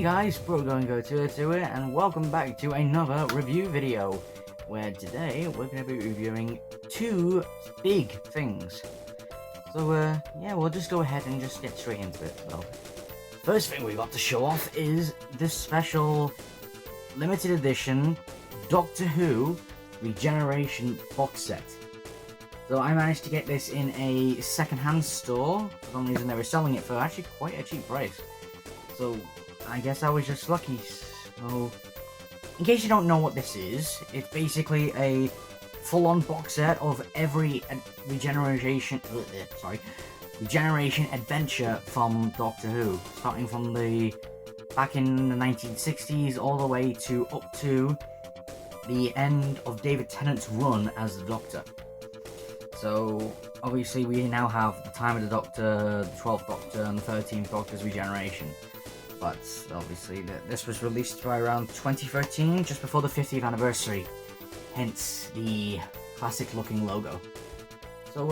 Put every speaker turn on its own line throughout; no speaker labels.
guys, ProReviews here, and welcome back to another review video, where today we're going to be reviewing two big things. So, yeah, we'll just go ahead and just get straight into it. So, first thing we got to show off is this special limited edition Doctor Who Regeneration box set. So I managed to get this in a second-hand store. For some reason they were selling it for actually quite a cheap price. So I guess I was just lucky. So in case you don't know what this is, it's basically a full-on box set of every Regeneration adventure from Doctor Who, starting from back in the 1960s all the way up to the end of David Tennant's run as the Doctor. So, obviously we now have the Time of the Doctor, the 12th Doctor, and the 13th Doctor's Regeneration. But, obviously, this was released by around 2013, just before the 50th anniversary. Hence, the classic-looking logo. So,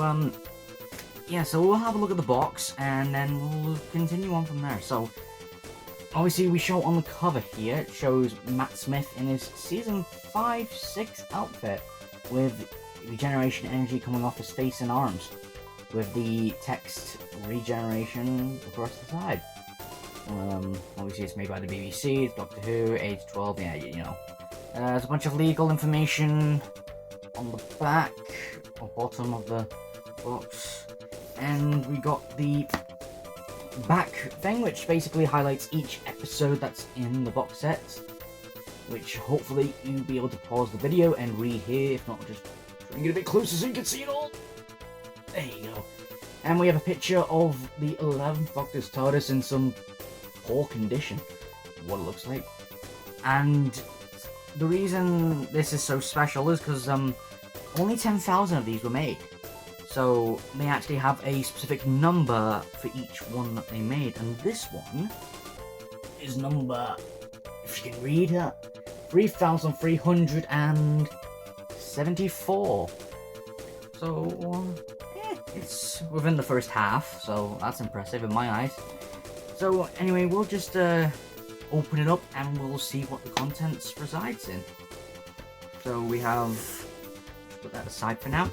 yeah, so we'll have a look at the box, and then we'll continue on from there. So, obviously we show on the cover here, it shows Matt Smith in his Season 5-6 outfit, with regeneration energy coming off his face and arms, with the text regeneration across the side. Obviously it's made by the BBC, it's Doctor Who, age 12, yeah, you know. There's a bunch of legal information on the back, or bottom of the box, and we got the back thing, which basically highlights each episode that's in the box set, which hopefully you'll be able to pause the video and read here, if not just bring it a bit closer so you can see it all. There you go. And we have a picture of the 11th Doctor's TARDIS in some poor condition, what it looks like. And the reason this is so special is because only 10,000 of these were made. So they actually have a specific number for each one that they made. And this one is number, if you can read it, 3,374. So, it's within the first half, so that's impressive in my eyes. So, anyway, we'll just open it up and we'll see what the contents resides in. So, we have, put that aside for now.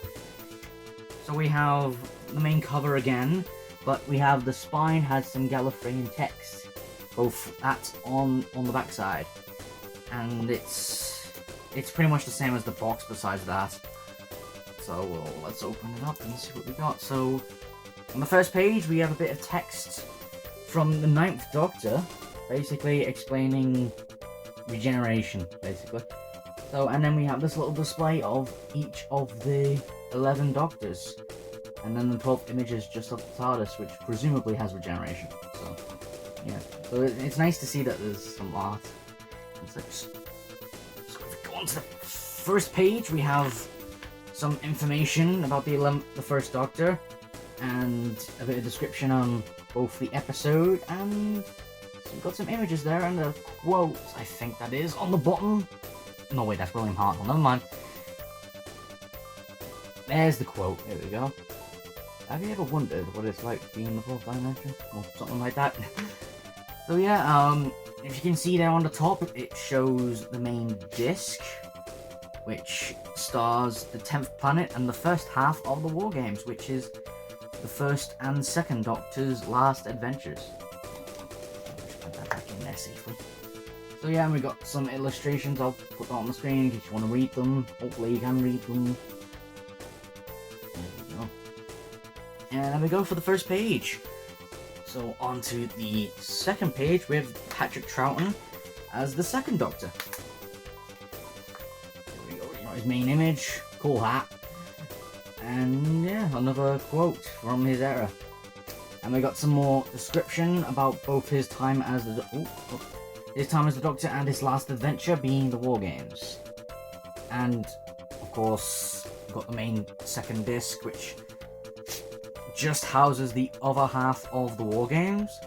So, we have the main cover again, but we have the spine has some Gallifreyan text, both that's on the back side. And it's pretty much the same as the box besides that. So let's open it up and see what we got. So on the first page we have a bit of text from the 9th Doctor, basically explaining regeneration, basically. So, and then we have this little display of each of the 11 Doctors, and then the 12 images just of the TARDIS, which presumably has regeneration. So yeah, so it's nice to see that there's some art. So if we go on to the first page, we have some information about the first Doctor, and a bit of description on both the episode, and so we've got some images there, and a quote, I think that is, on the bottom. No, wait, that's William Hartnell, never mind. There's the quote, there we go. Have you ever wondered what it's like being in the 4th dimension? Or something like that? So yeah, if you can see there on the top, it shows the main disc, which stars the 10th planet and the first half of the War Games, which is the 1st and 2nd Doctor's last adventures. Just put that back in there safely. So yeah, and we got some illustrations. I'll put that on the screen in case you want to read them. Hopefully you can read them. There we go. And then we go for the first page. So on to the second page with Patrick Troughton as the 2nd Doctor. There we go, you know, his main image, cool hat, and yeah, another quote from his era. And we got some more description about both his time as the Doctor and his last adventure being the War Games. And of course, we've got the main 2nd disc, which just houses the other half of the War Games.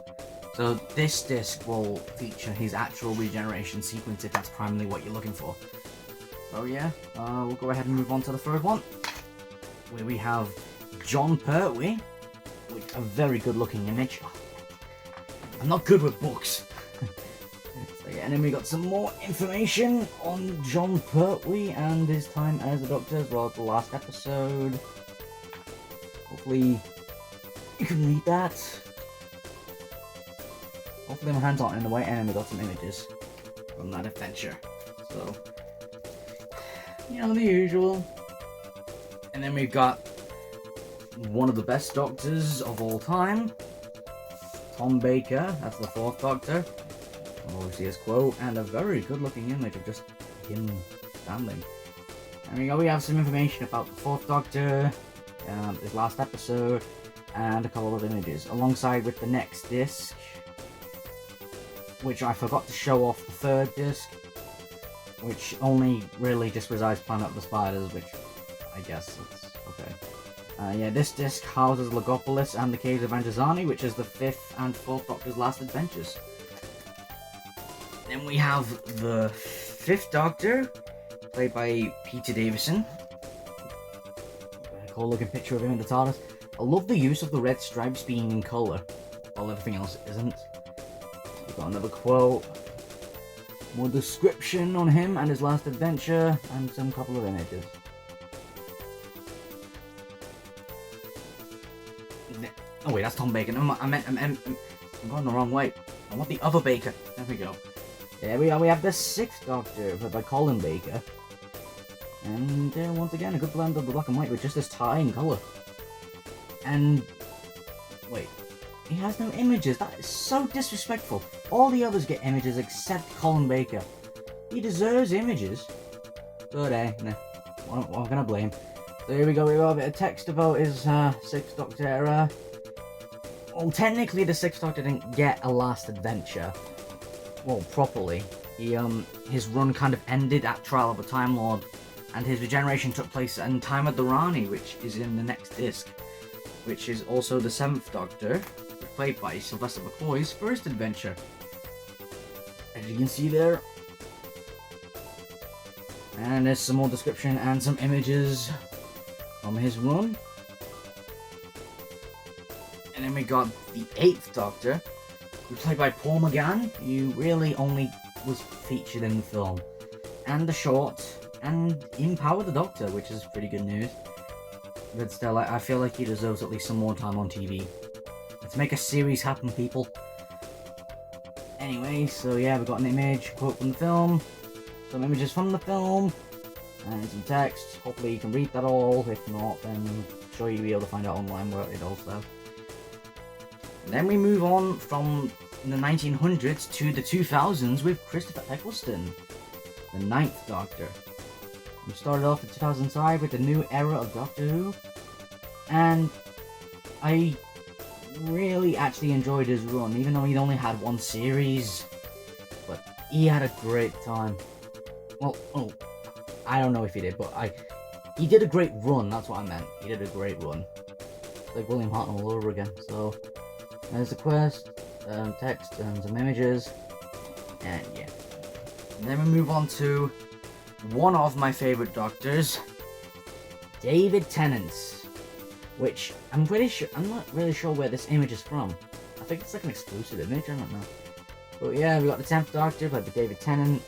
So this disc will feature his actual regeneration sequence if that's primarily what you're looking for. So yeah, we'll go ahead and move on to the third one, where we have John Pertwee, with a very good looking image. I'm not good with books. So yeah, and then we got some more information on John Pertwee and his time as the Doctor as well as the last episode. Hopefully you can read that. Hopefully my hands aren't in the way, and then we got some images from that adventure. So, you know, the usual. And then we've got one of the best Doctors of all time, Tom Baker, that's the 4th Doctor. Obviously his quote, and a very good looking image of just him standing. And we have some information about the 4th Doctor, his last episode, and a couple of images, alongside with the next disc, which I forgot to show off the 3rd disc, which only really just resides Planet of the Spiders, which I guess it's okay. Yeah, this disc houses Logopolis and the Caves of Androzani, which is the 5th and 4th Doctor's last adventures. Then we have the 5th Doctor, played by Peter Davison. A cool looking picture of him in the TARDIS. I love the use of the red stripes being in colour, while everything else isn't. We've got another quote, more description on him and his last adventure, and some couple of images. Oh wait, that's Tom Baker. No, I'm going the wrong way. I want the other Baker. There we go. There we are. We have the 6th Doctor, played by Colin Baker. And once again, a good blend of the black and white with just this tie in colour. And wait, he has no images. That is so disrespectful. All the others get images except Colin Baker. He deserves images. But nah, what can I blame? So here we go. We got a bit of text about his 6th Doctor era. Well, technically, the 6th Doctor didn't get a last adventure. Well, properly. His run kind of ended at Trial of a Time Lord, and his regeneration took place in Time of the Rani, which is in the next disc, which is also the 7th Doctor, played by Sylvester McCoy's first adventure. As you can see there. And there's some more description and some images from his run. And then we got the 8th Doctor, who's played by Paul McGann, who really only was featured in the film, and the short, and in Power the Doctor, which is pretty good news. But still, I feel like he deserves at least some more time on TV. Let's make a series happen, people. Anyway, so yeah, we got an image, quote from the film, some images from the film, and some text. Hopefully you can read that all. If not, then I'm sure you'll be able to find out online where it all says. Then we move on from the 1900s to the 2000s with Christopher Eccleston, the 9th Doctor. We started off in 2005 with the new era of Doctor Who, and I really actually enjoyed his run, even though he'd only had one series, but he had a great time. Well, I don't know if he did, but he did a great run, that's what I meant. He did a great run. Like William Hartnell all over again, so there's the quest, text, and some images, and yeah. And then we move on to one of my favourite Doctors, David Tennant's, which I'm not really sure where this image is from. I think it's like an exclusive image, I don't know. But yeah, we got the 10th Doctor played by David Tennant.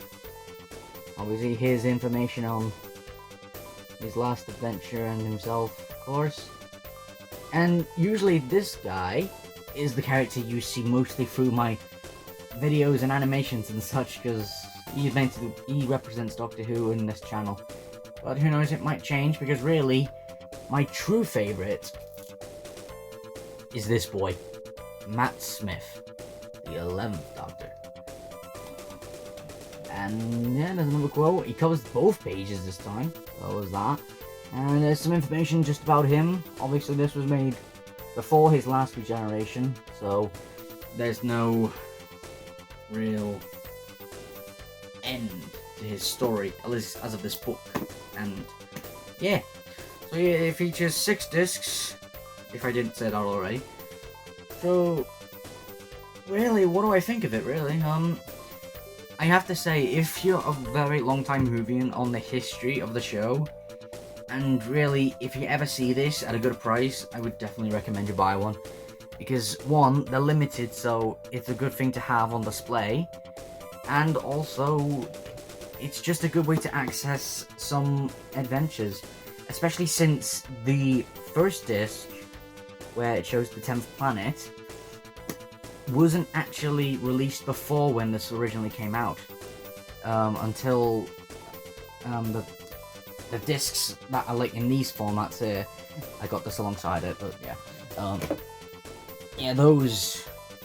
Obviously, his information on his last adventure and himself, of course. And usually this guy is the character you see mostly through my videos and animations and such, because he represents Doctor Who in this channel. But who knows, it might change, because really, my true favourite is this boy, Matt Smith, the 11th Doctor. And yeah, there's another quote. He covers both pages this time, so there's that. And there's some information just about him. Obviously, this was made before his last regeneration, so there's no real end to his story, at least as of this book. And yeah, so yeah, it features 6 discs, if I didn't say that already. So really, what do I think of it, really? I have to say, if you're a very long time Whovian on the history of the show, and really, if you ever see this at a good price, I would definitely recommend you buy one. Because, one, they're limited, so it's a good thing to have on display. and also it's just a good way to access some adventures, especially since the first disc, where it shows the 10th planet, wasn't actually released before when this originally came out, until the discs that are like in these formats here. I got this alongside it, but yeah,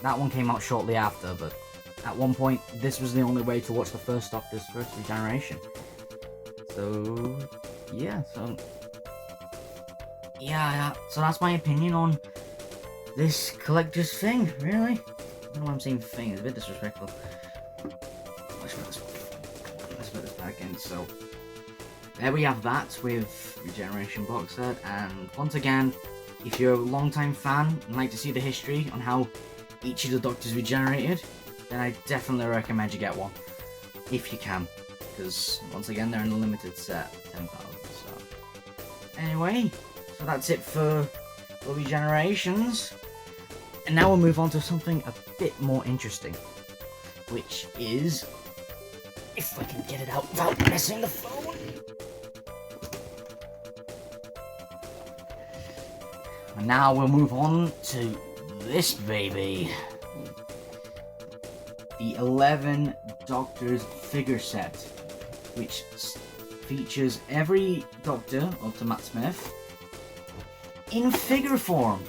that one came out shortly after, but at one point this was the only way to watch the first Doctor's first regeneration. So yeah, so that's my opinion on this collector's thing, really. I don't know why I'm saying thing, it's a bit disrespectful. Let's put this back in. So there we have that with Regeneration box set, and once again, if you're a long-time fan and like to see the history on how each of the Doctors regenerated, then I definitely recommend you get one, if you can, because once again they're in a limited set, 10,000. So anyway, so that's it for the regenerations, and now we'll move on to something a bit more interesting, which is, if I can get it out without messing the phone. And now we'll move on to this baby. The 11 Doctors figure set, which features every Doctor up to Matt Smith in figure form,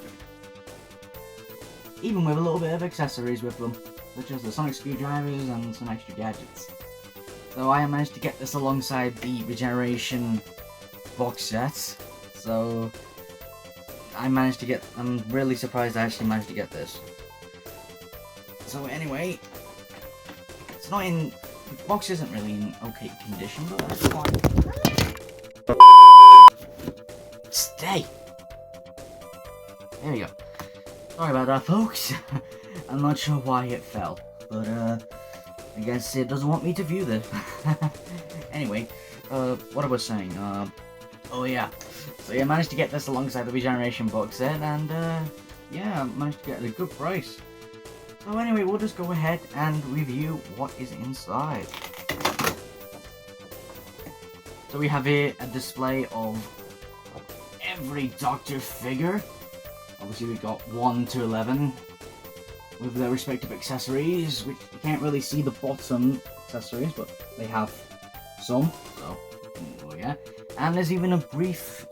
even with a little bit of accessories with them, such as the sonic screwdrivers and some extra gadgets. So I managed to get this alongside the Regeneration box set, so I'm really surprised I actually managed to get this. So anyway, it's not in, the box isn't really in okay condition, but that's fine. Stay! There we go. Sorry about that, folks. I'm not sure why it fell, but I guess it doesn't want me to view this. Anyway, what I was saying, oh yeah. So yeah, I managed to get this alongside the Regeneration box set, and yeah, I managed to get it at a good price. So anyway, we'll just go ahead and review what is inside. So we have here a display of every Doctor figure. Obviously we've got 1 to 11 with their respective accessories, which you can't really see the bottom accessories, but they have some, so yeah. And there's even a brief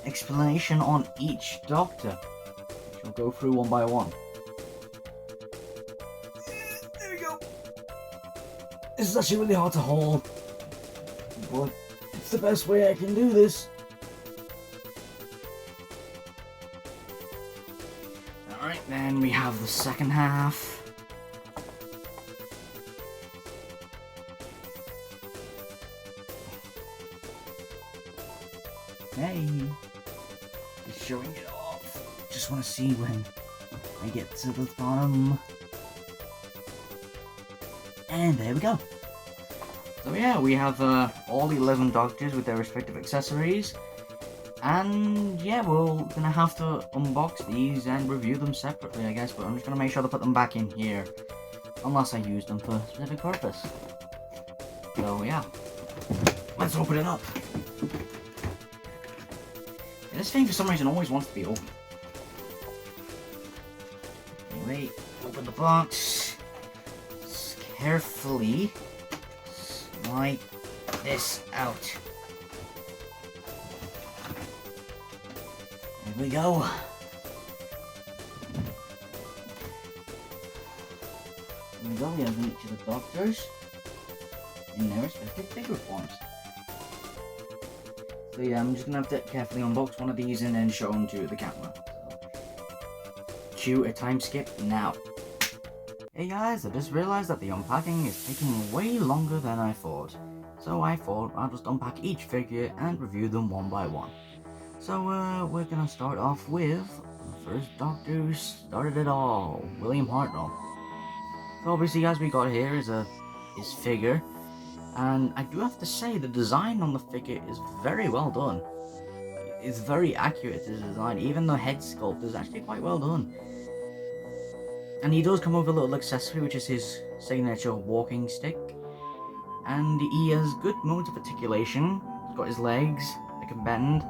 explanation on each Doctor, which we'll go through one by one. There we go. This is actually really hard to hold, but it's the best way I can do this. Alright, then we have the second half. Hey, just showing it off. Just want to see when I get to the bottom. And there we go. So yeah, we have all 11 Doctors with their respective accessories. And yeah, we're gonna have to unbox these and review them separately, I guess. But I'm just gonna make sure to put them back in here, unless I use them for a specific purpose. So yeah, let's open it up. This thing for some reason always wants to be open. Anyway, open the box. Just carefully slide this out. There we go. There we go, we have each of the Doctors in their respective figure forms. So yeah, I'm just gonna have to carefully unbox one of these and then show them to the camera. So, cue a time skip now. Hey guys, I just realized that the unpacking is taking way longer than I thought. So I thought I'll just unpack each figure and review them one by one. So we're gonna start off with the first Doctor who started it all, William Hartnell. So obviously, as we got here is his figure. And I do have to say, the design on the figure is very well done. It's very accurate to the design. Even the head sculpt is actually quite well done. And he does come with a little accessory, which is his signature walking stick. And he has good modes of articulation. He's got his legs that can bend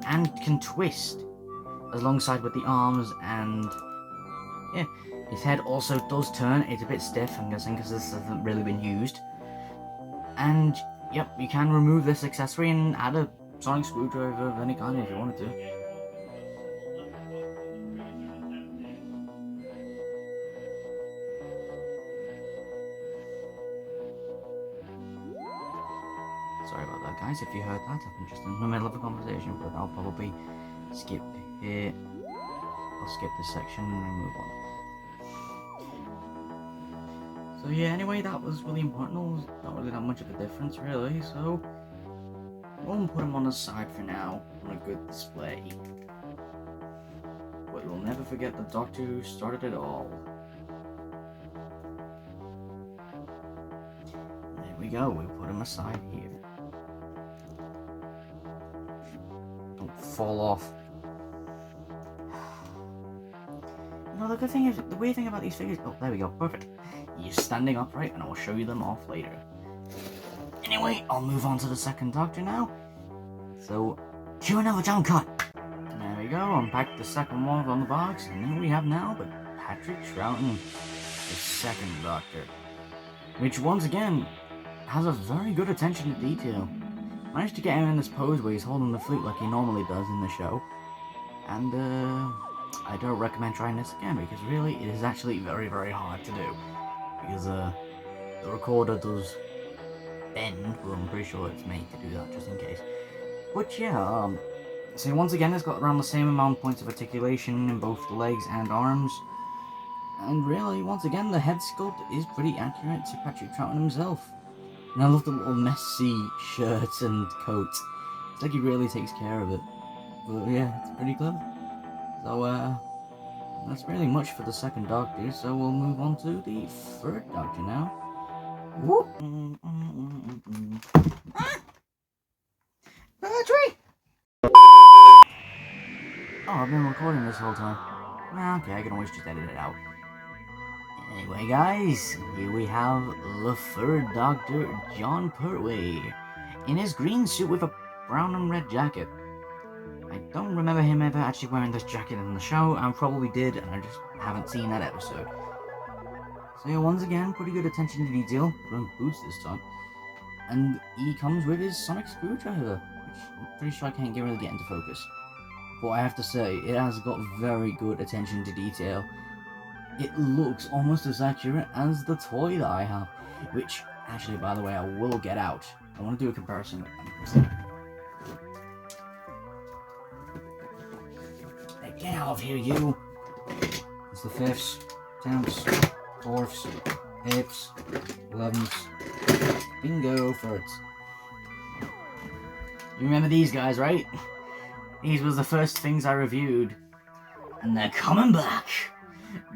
and can twist, alongside with the arms, and yeah, his head also does turn. It's a bit stiff, I'm guessing, because this hasn't really been used. And yep, you can remove this accessory and add a sonic screwdriver of any kind if you wanted to. Sorry about that, guys, if you heard that. I'm just in the middle of a conversation, but I'll probably skip here. I'll skip this section and move on. So yeah, anyway, that was really important. Not really that much of a difference, really, so we'll put him on the side for now, on a good display. But we'll never forget the Doctor who started it all. There we go, we put him aside here. Don't fall off. You know, the good thing is, the weird thing about these figures, oh, there we go, perfect. You're standing upright, and I will show you them off later. Anyway, I'll move on to the second Doctor now. So, cue another jump cut. There we go, unpack the second one from the box, and here we have now the Patrick Troughton, the second Doctor. Which, once again, has a very good attention to detail. Managed to get him in this pose where he's holding the flute like he normally does in the show. And, I don't recommend trying this again, because really, it is actually very, very hard to do. Because, the recorder does bend, but I'm pretty sure it's made to do that, just in case. But yeah, so once again, it's got around the same amount of points of articulation in both the legs and arms. And really, once again, the head sculpt is pretty accurate to Patrick Troughton himself. And I love the little messy shirts and coat. It's like he really takes care of it. But yeah, it's pretty clever. So, that's really much for the second Doctor, so we'll move on to the third Doctor now. Whoop! Battery! Oh, I've been recording this whole time. Okay, I can always just edit it out. Anyway, guys, here we have the third Doctor, John Pertwee, in his green suit with a brown and red jacket. I don't remember him ever actually wearing this jacket in the show. I probably did, and I just haven't seen that episode. So yeah, once again, pretty good attention to detail. From boots this time. And he comes with his sonic screwdriver, which I'm pretty sure I can't really get into focus. But I have to say, it has got very good attention to detail. It looks almost as accurate as the toy that I have, which, actually, by the way, I will get out. I want to do a comparison with them. Get out of here, you! It's the 5ths, 10ths, 4ths, 8ths, 11ths. Bingo, thirds. You remember these guys, right? These was the first things I reviewed. And they're coming back!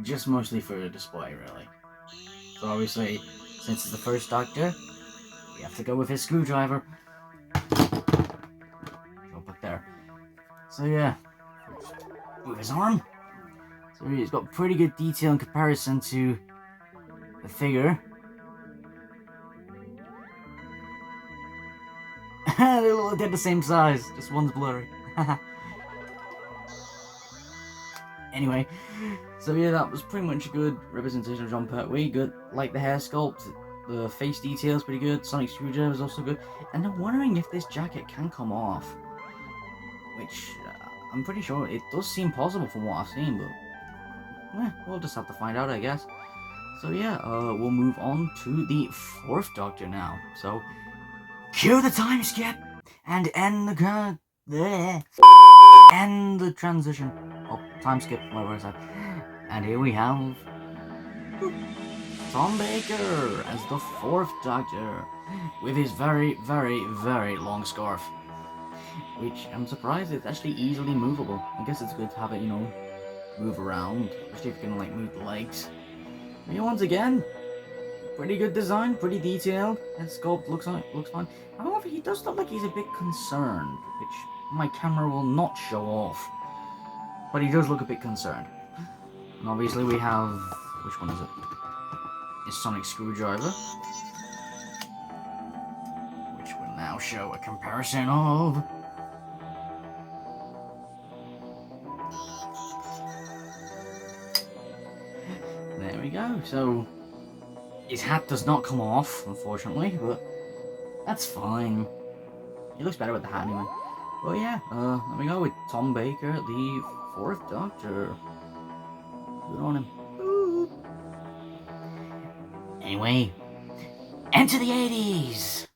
Just mostly for a display, really. So obviously, since it's the first Doctor, we have to go with his screwdriver. Go back there. So yeah. With his arm. So he's got pretty good detail in comparison to the figure. They're the same size, just one's blurry. Anyway, so yeah, that was pretty much a good representation of John Pertwee. Good, like the hair sculpt, the face detail is pretty good, sonic screwdriver is also good, and I'm wondering if this jacket can come off, which I'm pretty sure it does seem possible from what I've seen, but we'll just have to find out, I guess. So yeah, we'll move on to the fourth Doctor now. So cue the time skip and end the end the transition. Oh, time skip, whatever I said. And here we have Tom Baker as the fourth Doctor with his very, very, very long scarf. Which I'm surprised it's actually easily movable. I guess it's good to have it, you know, move around, especially if you're gonna like move the legs. But yeah, once again, pretty good design, pretty detailed. Head sculpt looks fine. However, he does look like he's a bit concerned, which my camera will not show off. But he does look a bit concerned. And obviously we have, which one is it? his sonic screwdriver, which will now show a comparison of. There we go. So his hat does not come off, unfortunately, but that's fine. He looks better with the hat anyway. But yeah, there we go with Tom Baker, the 4th Doctor. Good on him. Ooh. Anyway, enter the 80s!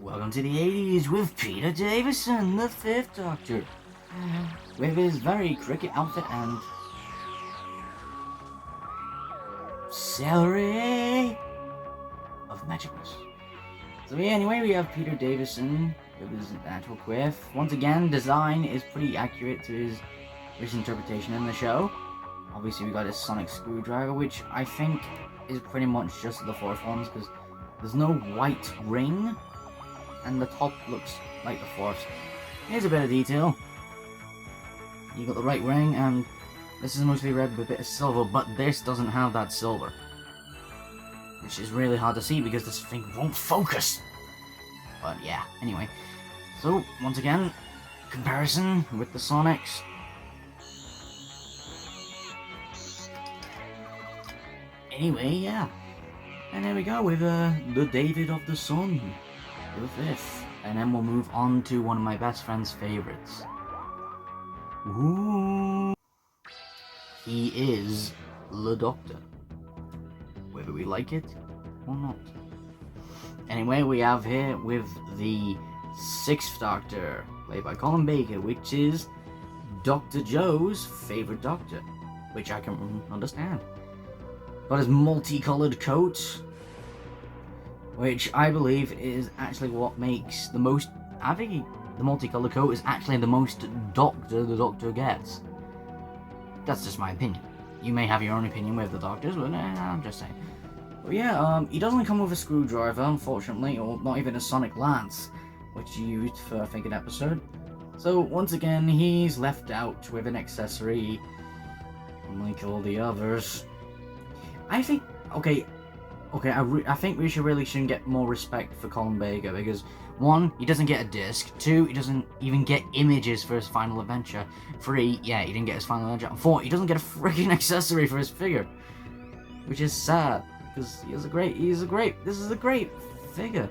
Welcome to the 80s with Peter Davison, the 5th Doctor. With his very cricket outfit and celery of magicness. So yeah, anyway, we have Peter Davison with his natural quiff. Once again, design is pretty accurate to his interpretation in the show. Obviously, we got his sonic screwdriver, which I think is pretty much just the 4th ones, because there's no white ring, and the top looks like the 4th. Here's a bit of detail. You got the right ring, and this is mostly red with a bit of silver, but this doesn't have that silver, which is really hard to see because this thing won't focus. But yeah, anyway. So, once again, comparison with the Sonics. Anyway, yeah. And there we go with the David of the Sun, the 5th. And then we'll move on to one of my best friend's favorites. Ooh. He is the Doctor, whether we like it or not. Anyway, we have here with the 6th Doctor, played by Colin Baker, which is Dr. Joe's favorite Doctor, which I can understand. Got his multicolored coat, which I believe is actually what makes the most. I think the multicolored coat is actually the most Doctor the Doctor gets. That's just my opinion. You may have your own opinion with the Doctors, but I'm just saying. But yeah, he doesn't come with a screwdriver, unfortunately, or not even a sonic lance, which he used for, I think, an episode. So, once again, he's left out with an accessory, unlike all the others. I think, I think we shouldn't get more respect for Colin Baker, because 1, he doesn't get a disc. 2, he doesn't even get images for his final adventure. 3, yeah, he didn't get his final adventure. And 4, he doesn't get a freaking accessory for his figure, which is sad, because this is a great figure.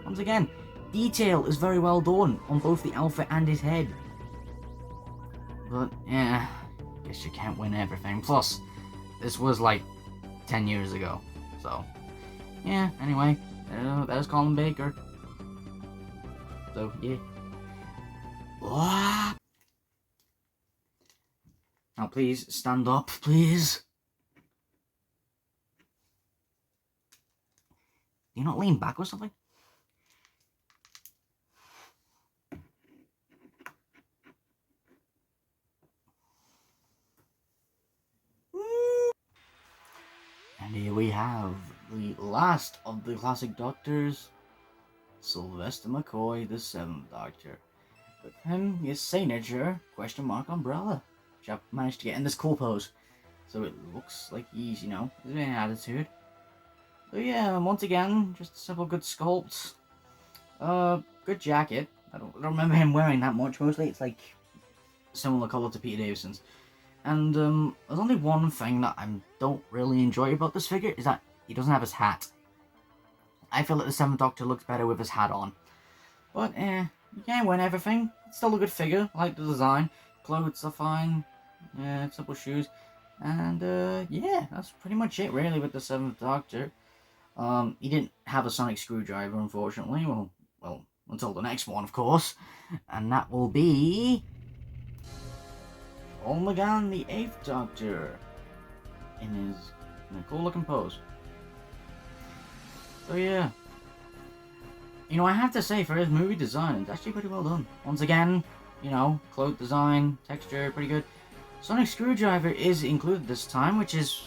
Once again, detail is very well done on both the outfit and his head. But yeah, guess you can't win everything. Plus, this was like 10 years ago, so yeah. Anyway, there's Colin Baker. So yeah. Now please stand up, please. Do you not lean back or something? And here we have the last of the classic Doctors, Sylvester McCoy, the 7th Doctor. With him, his signature question mark umbrella, which I've managed to get in this cool pose. So it looks like he's, he's in an attitude. So yeah, once again, just a simple good sculpt. Good jacket. I don't remember him wearing that much. Mostly it's like similar colour to Peter Davison's. And there's only one thing that I don't really enjoy about this figure, is that he doesn't have his hat. I feel like the 7th Doctor looks better with his hat on. But you can't win everything. It's still a good figure. I like the design. Clothes are fine. Simple shoes. And yeah, that's pretty much it really with the 7th Doctor. He didn't have a sonic screwdriver, unfortunately. Well, until the next one, of course. And that will be Paul McGann, the 8th Doctor, in a cool looking pose. So yeah, I have to say, for his movie design, it's actually pretty well done. Once again, cloth design, texture, pretty good. Sonic screwdriver is included this time, which is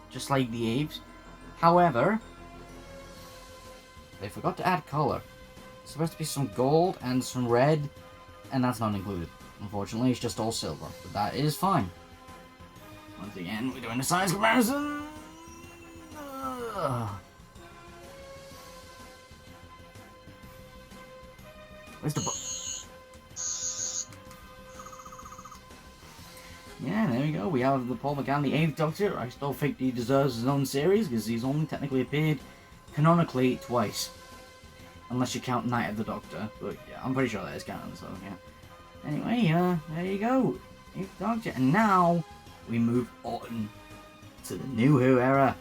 just like the Apes. However, they forgot to add color. It's supposed to be some gold and some red, and that's not included. Unfortunately, it's just all silver, but that is fine. Once again, we're doing a size comparison. Where's the book? Yeah, there we go. We have the Paul McGann, the 8th Doctor. I still think he deserves his own series because he's only technically appeared canonically twice. Unless you count Night of the Doctor. But yeah, I'm pretty sure that is canon, so yeah. Anyway, there you go. 8th Doctor. And now we move on to the New Who era.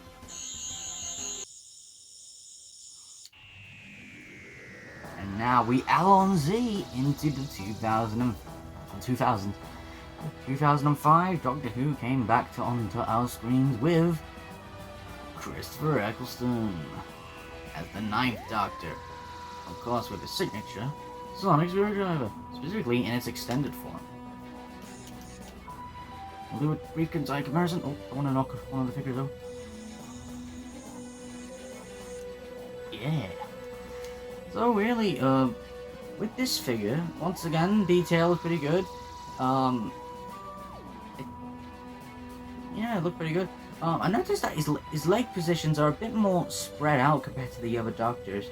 And now we L-on-Z into the 2005 Doctor Who came back onto our screens with Christopher Eccleston as the 9th Doctor. Of course with his signature, sonic screwdriver, specifically in its extended form. We'll do a brief concise comparison. Oh, I want to knock one of the figures out. Yeah. So really, with this figure, once again, detail is pretty good. Yeah, it looked pretty good. I noticed that his leg positions are a bit more spread out compared to the other Doctors.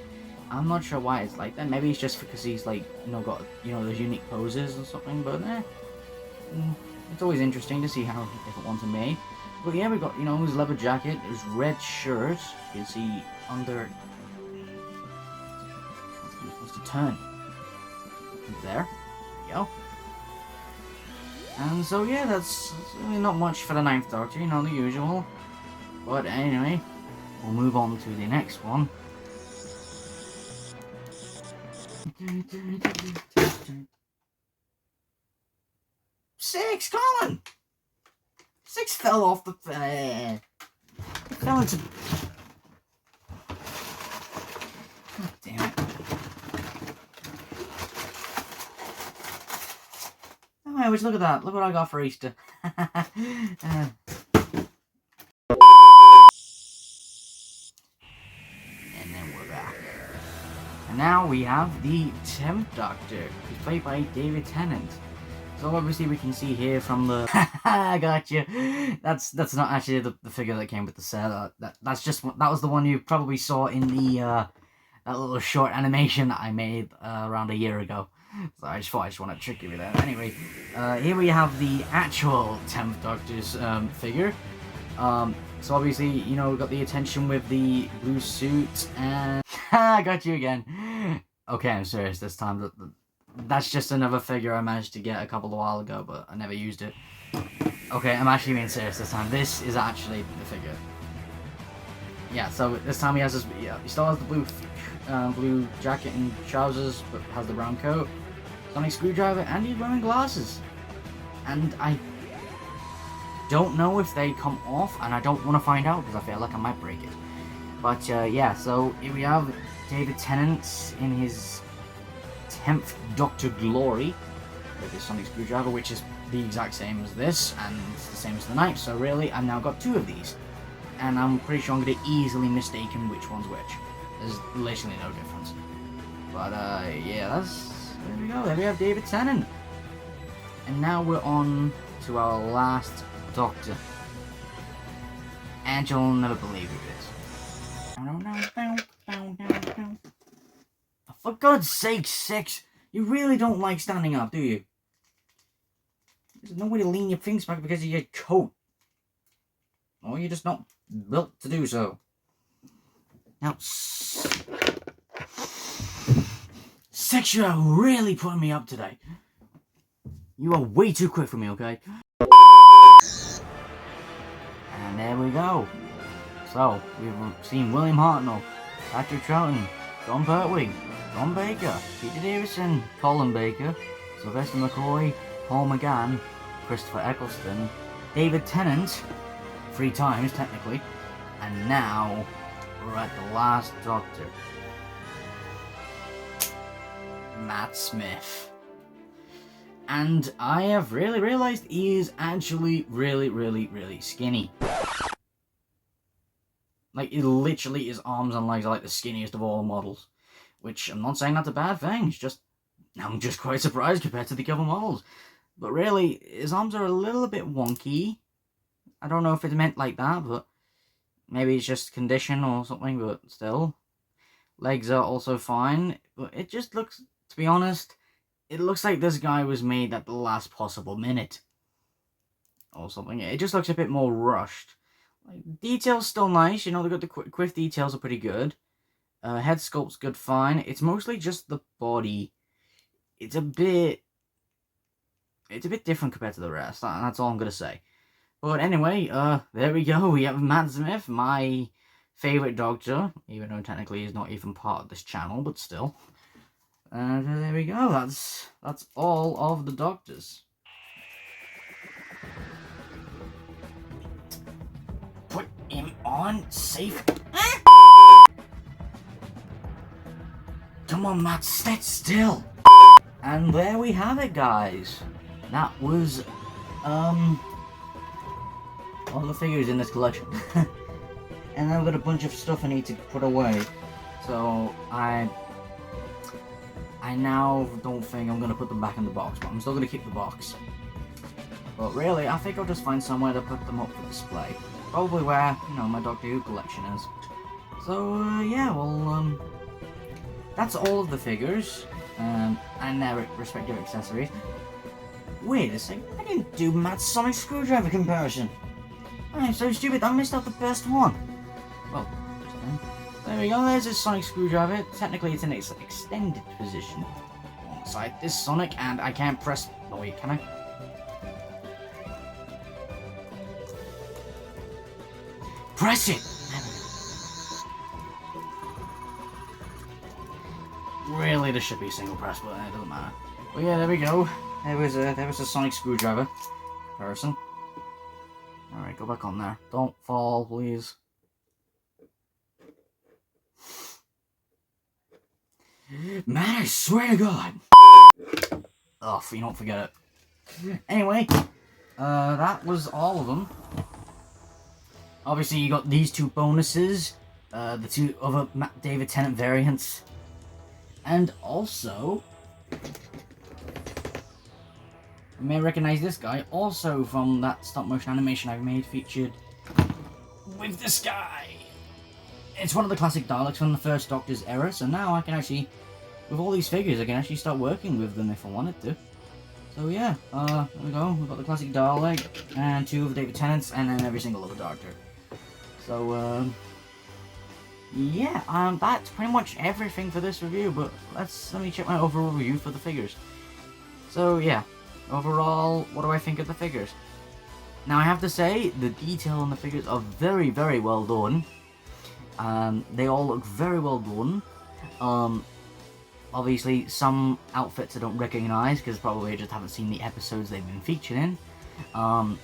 I'm not sure why it's like that. Maybe it's just because he's like, got, those unique poses or something, but it's always interesting to see how different ones are made. But yeah, we got, his leather jacket, his red shirt. You can see under... He's supposed to turn. There we go. And so yeah, that's really not much for the 9th Doctor, the usual. But anyway, we'll move on to the next one. Six, Colin! 6 fell off the... It fell into... God damn it. Oh, anyways, look at that. Look what I got for Easter. And then we're back. And now we have the 10th Doctor, who's played by David Tennant. So obviously we can see here from the... I got you. That's not actually the figure that came with the set. That was the one you probably saw in the that little short animation that I made around a year ago. So I just want to trick you with that. Anyway, here we have the actual 10th Doctor's figure. So obviously, we got the attention with the blue suit and... I got you again. Okay, I'm serious this time. That's just another figure I managed to get a while ago, but I never used it. Okay, I'm actually being serious this time. This is actually the figure. Yeah, so this time he has his... Yeah, he still has the blue jacket and trousers, but has the brown coat, sonic screwdriver, and he's wearing glasses. And I don't know if they come off, and I don't want to find out because I feel like I might break it. But yeah, so here we have David Tennant in his 10th Doctor glory with his sonic screwdriver, which is the exact same as this, and it's the same as the 9th. So really, I've now got 2 of these, and I'm pretty sure I'm going to easily mistaken which one's which. There's literally no difference. But yeah, there we go. There we have David Tennant. And now we're on to our last Doctor. And you'll never believe who it is. For God's sake, 6! You really don't like standing up, do you? There's no way to lean your things back because of your coat. Or you're just not built to do so. Now, 6, you are really putting me up today. You are way too quick for me, okay? And there we go. So, we've seen William Hartnell, Patrick Troughton, John Pertwee, John Baker, Peter Davison, Colin Baker, Sylvester McCoy, Paul McGann, Christopher Eccleston, David Tennant, 3 times technically, and now we're at the last Doctor, Matt Smith. And I have really realized he is actually really skinny. Like, literally his arms and legs are like the skinniest of all models. Which, I'm not saying that's a bad thing, it's just, I'm just quite surprised compared to the other models. But really, his arms are a little bit wonky. I don't know if it's meant like that, but maybe it's just condition or something, but still. Legs are also fine, but it just looks, to be honest, it looks like this guy was made at the last possible minute. Or something. It just looks a bit more rushed. Like, detail's still nice, you know, the quiff details are pretty good. Head sculpt's good, fine. It's mostly just the body. It's a bit different compared to the rest. That's all I'm gonna say. But anyway, there we go. We have Matt Smith, my favorite Doctor, even though technically he's not even part of this channel, but still. And there we go. That's all of the Doctors. Put him on safe. Come on, Matt, sit still. And there we have it, guys. That was all the figures in this collection. And I've got a bunch of stuff I need to put away. So I now don't think I'm gonna put them back in the box, but I'm still gonna keep the box. But really, I think I'll just find somewhere to put them up for display. Probably where, you know, my Doctor Who collection is. So yeah, well, that's all of the figures, and their respective accessories. Wait a second, I didn't do Matt's sonic screwdriver comparison. I'm so stupid, I missed out the best one. Well, just then. There we go, there's his sonic screwdriver. Technically it's in its extended position. Alongside this sonic, and I can't press... Oh wait, can I? Press it! Really, this should be a single press, but it doesn't matter. But yeah, there we go. There was a sonic screwdriver person. Alright, go back on there. Don't fall, please. Man, I swear to God! Oh, you don't forget it. Anyway, that was all of them. Obviously, you got these two bonuses, the two other David Tennant variants, and also, you may recognize this guy, also from that stop-motion animation I've made featured with this guy. It's one of the classic Daleks from the first Doctor's era, so now I can actually, with all these figures, I can actually start working with them if I wanted to. So yeah, there we go, we've got the classic Dalek, and two of David Tennant's, and then every single other Doctor. So, yeah, that's pretty much everything for this review, but let me check my overall review for the figures. So yeah, overall, what do I think of the figures? Now I have to say, the detail on the figures are very, very well done. They all look very well done. Obviously some outfits I don't recognise, because probably I just haven't seen the episodes they've been featured in. To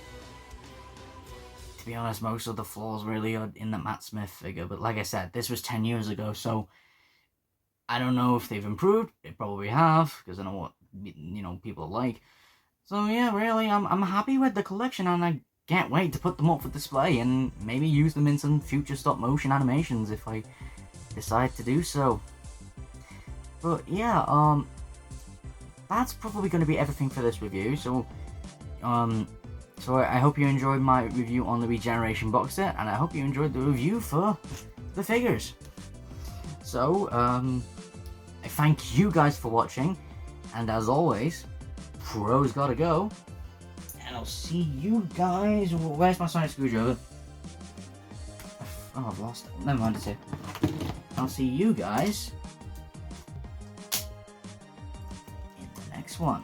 be honest, most of the flaws really are in the Matt Smith figure, but like I said, this was 10 years ago, so I don't know if they've improved. They probably have, because I know what, you know, people like. So yeah, really, I'm happy with the collection, and I can't wait to put them up for display and maybe use them in some future stop-motion animations if I decide to do so. But yeah, that's probably going to be everything for this review. So, so I hope you enjoyed my review on the Regeneration box set, and I hope you enjoyed the review for the figures. So, I thank you guys for watching, and as always, Pro's gotta go, and I'll see you guys. Where's my sonic screwdriver? Oh, I've lost it. Never mind, it's here. I'll see you guys in the next one.